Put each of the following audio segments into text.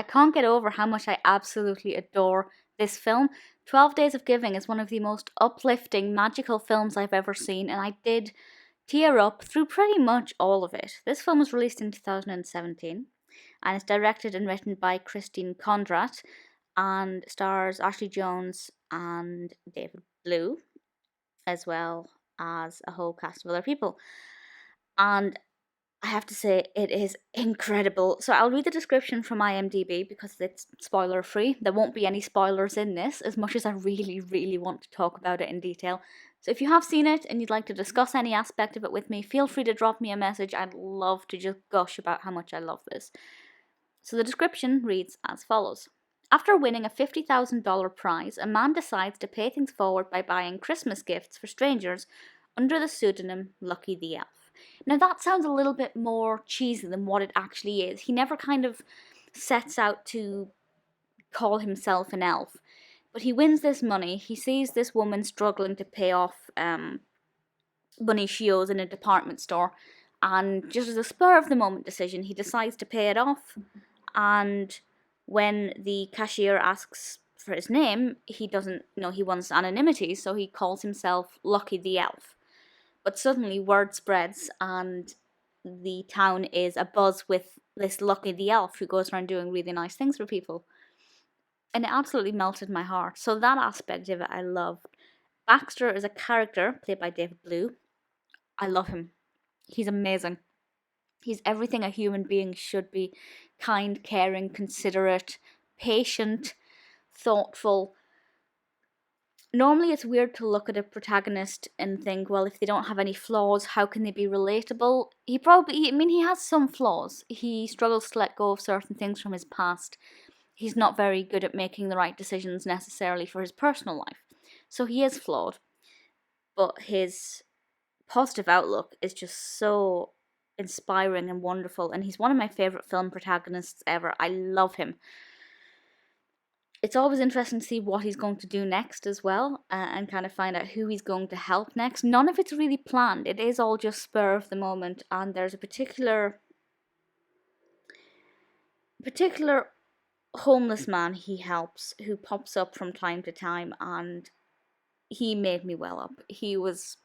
I can't get over how much I absolutely adore this film. 12 Days of Giving is one of the most uplifting, magical films I've ever seen, and I did tear up through pretty much all of it. This film was released in 2017 and it's directed and written by Conradt and stars Ashley Jones and David Blue, as well as a whole cast of other people. And I have to say, it is incredible. So I'll read the description from IMDb because it's spoiler free. There won't be any spoilers in this, as much as I really, really want to talk about it in detail. So if you have seen it and you'd like to discuss any aspect of it with me, feel free to drop me a message. I'd love to just gush about how much I love this. So the description reads as follows. After winning a $50,000 prize, a man decides to pay things forward by buying Christmas gifts for strangers under the pseudonym Lucky the Elf. Now that sounds a little bit more cheesy than what it actually is. He never kind of sets out to call himself an elf. But he wins this money. He sees this woman struggling to pay off money she owes in a department store. And just as a spur of the moment decision, he decides to pay it off. And when the cashier asks for his name, he doesn't know, he wants anonymity, so he calls himself Lucky the Elf. But suddenly word spreads and the town is abuzz with this Lucky the Elf who goes around doing really nice things for people. And it absolutely melted my heart. So that aspect of it I loved. Baxter is a character played by David Blue. I love him. He's amazing. He's everything a human being should be. Kind, caring, considerate, patient, thoughtful. Normally it's weird to look at a protagonist and think, well, if they don't have any flaws, how can they be relatable? He has some flaws. He struggles to let go of certain things from his past. He's not very good at making the right decisions necessarily for his personal life. So he is flawed. But his positive outlook is just so inspiring and wonderful, and he's one of my favourite film protagonists ever. I love him. It's always interesting to see what he's going to do next as well, and kind of find out who he's going to help next. None of it's really planned. It is all just spur of the moment, and there's a particular homeless man he helps who pops up from time to time, and he made me well up. He was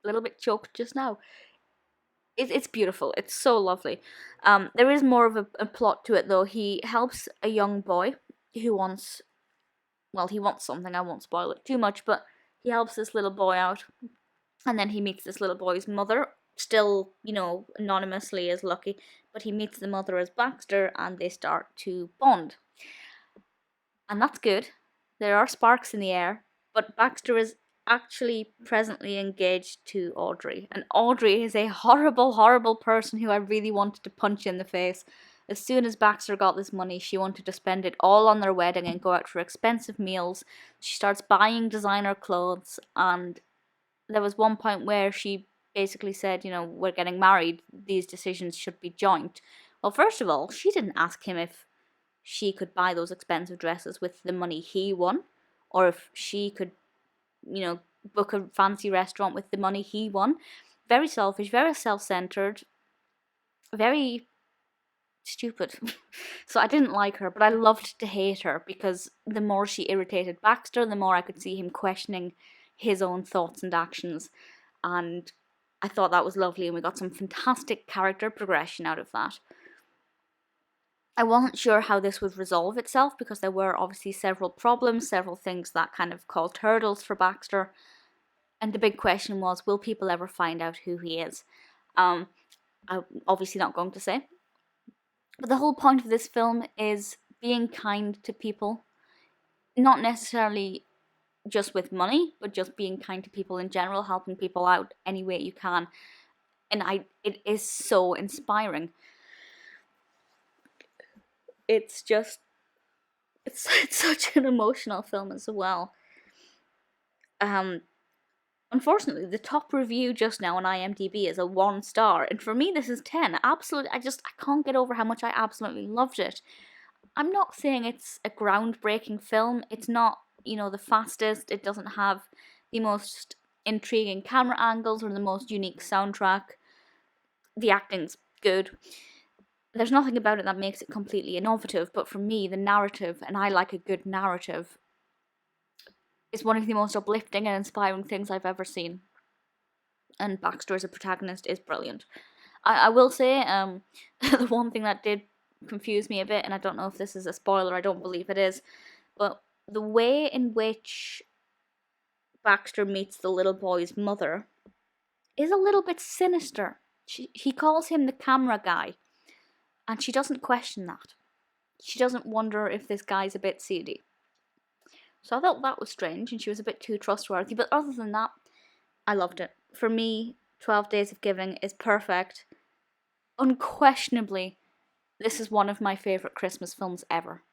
a little bit choked just now. It's beautiful. It's so lovely. There is more of a plot to it, though. He helps a young boy who wants something. I won't spoil it too much, but he helps this little boy out. And then he meets this little boy's mother, still, anonymously as Lucky, but he meets the mother as Baxter, and they start to bond. And that's good. There are sparks in the air, but Baxter is actually presently engaged to Audrey, and Audrey is a horrible, horrible person who I really wanted to punch in the face. As soon as Baxter got this money, she wanted to spend it all on their wedding and go out for expensive meals. She starts buying designer clothes, and there was one point where she basically said, we're getting married, these decisions should be joint. Well, first of all, she didn't ask him if she could buy those expensive dresses with the money he won, or if she could book a fancy restaurant with the money he won. Very selfish, very self-centered, very stupid. So I didn't like her, but I loved to hate her, because the more she irritated Baxter, the more I could see him questioning his own thoughts and actions, and I thought that was lovely, and we got some fantastic character progression out of that. I wasn't sure how this would resolve itself, because there were obviously several problems, several things that kind of caused hurdles for Baxter. And the big question was, will people ever find out who he is? I'm obviously not going to say. But the whole point of this film is being kind to people. Not necessarily just with money, but just being kind to people in general, helping people out any way you can. And it is so inspiring. It's such an emotional film as well. Unfortunately, the top review just now on IMDb is a 1 star, and for me this is 10. Absolutely, I can't get over how much I absolutely loved it. I'm not saying it's a groundbreaking film. It's not, the fastest. It doesn't have the most intriguing camera angles or the most unique soundtrack. The acting's good. there's nothing about it that makes it completely innovative, but for me, the narrative, and I like a good narrative, is one of the most uplifting and inspiring things I've ever seen. And Baxter as a protagonist is brilliant. I will say, the one thing that did confuse me a bit, and I don't know if this is a spoiler, I don't believe it is, but the way in which Baxter meets the little boy's mother is a little bit sinister. He calls him the camera guy, and she doesn't question that. She doesn't wonder if this guy's a bit seedy. So I thought that was strange, and she was a bit too trustworthy, but other than that, I loved it. For me, 12 Days of Giving is perfect. Unquestionably, this is one of my favourite Christmas films ever.